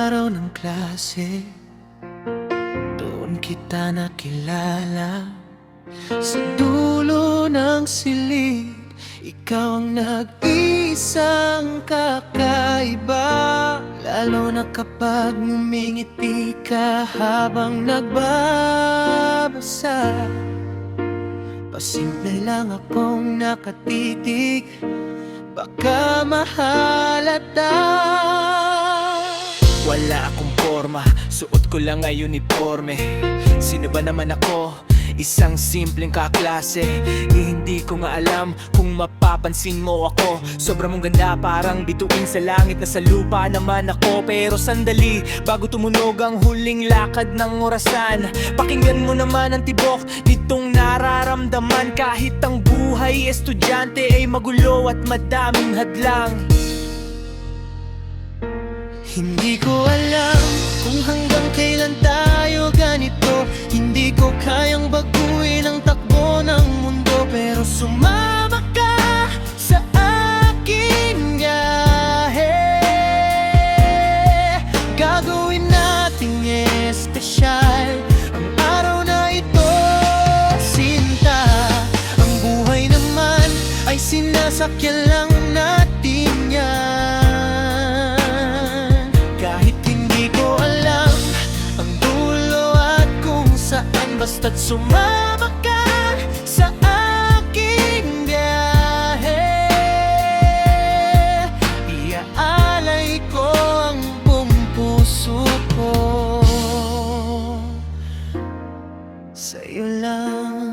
araw ng klase, doon kita nakilala. Sa dulo ng silid, ikaw ang nag-iisang kakaiba. Lalo na kapag ngumingiti ka habang nagbabasa. Pasimple lang akong nakatitig, baka mahalata. Wala akong forma, suot ko lang ay uniforme. Sino ba naman ako? Isang simpleng kaklase. Hindi ko nga alam kung mapapansin mo ako. Sobrang mong ganda, parang bituin sa langit. Na sa lupa naman ako. Pero sandali, bago tumunog ang huling lakad ng orasan, pakinggan mo naman ang tibok nitong nararamdaman. Kahit ang buhay estudyante ay magulo at madaming hadlang. Hindi ko alam kung hanggang kailan tayo ganito. Hindi ko kayang baguhin ang takbo ng mundo, pero sumama ka sa aking biyahe. Gagawin nating espesyal ang araw na ito, sinta. Ang buhay naman ay sinasakyan lang natin yan. Basta't sumama ka sa aking biyahe, iaalay ko ang buong puso ko sa'yo lang.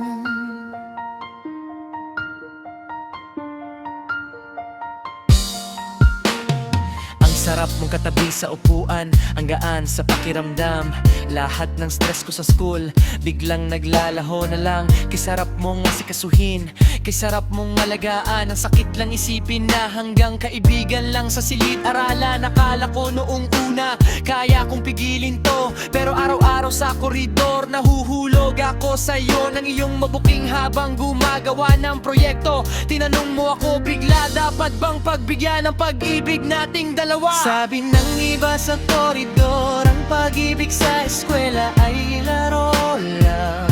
Sarap mong katabi sa upuan, ang gaan sa pakiramdam. Lahat ng stress ko sa school, biglang naglalaho na lang. Kay sarap mong asikasuhin, kay sarap mong alagaan. Ang sakit lang isipin na hanggang kaibigan lang sa silid-aralan. Nakala ko noong una, kaya kong pigilin to, pero araw-araw sa koridor nahuhulog ako sa'yo ng iyong mabuking habang gumagawa ng proyekto. Tinanong mo ako bigla, dapat bang pagbigyan ng pag-ibig nating dalawa? Sabi ng iba sa koridor, ang pag-ibig sa eskwela ay laro lang.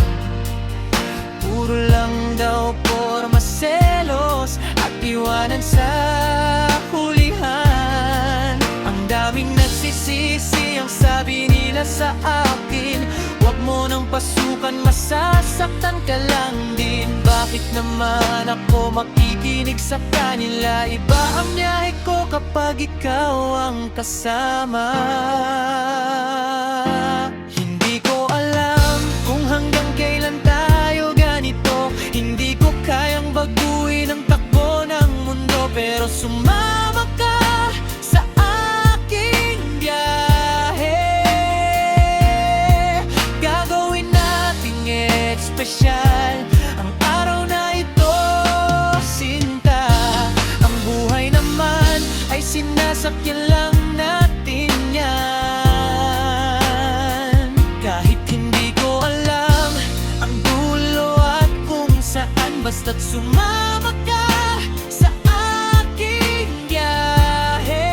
Puro lang daw porma, selos at iwanan sa hulihan. Ang daming nagsisisi, ang sabi nila sa akin, huwag mo nang pasukan, masasaktan ka lang din. Bakit naman ako makikinig sa kanila? Iba ang biyahe ko kapag ikaw ang kasama. Hindi ko alam kung hanggang kailan tayo ganito. Hindi ko kayang baguhin ang takbo ng mundo, pero sumama ka sa aking biyahe. Gagawin nating espesyal ang araw na ito, sinta. Ang buhay naman ay sinasakyan lang natin yan. Kahit hindi ko alam ang dulo at kung saan, basta't sumama ka sa aking biyahe,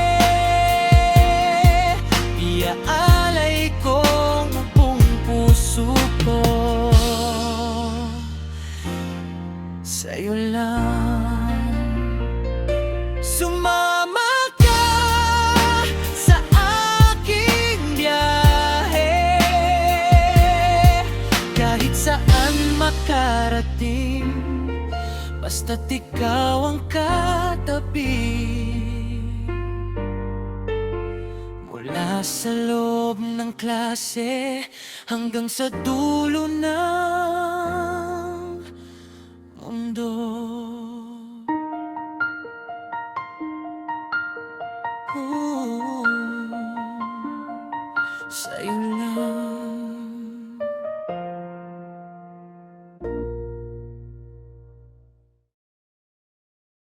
iaalay ko ang buong puso ko sa'yo lang. Sumama ka sa aking biyahe, kahit saan makarating, basta't ikaw ang katabi. Mula sa loob ng klase hanggang sa dulo ng mundo. Sa'yo lang.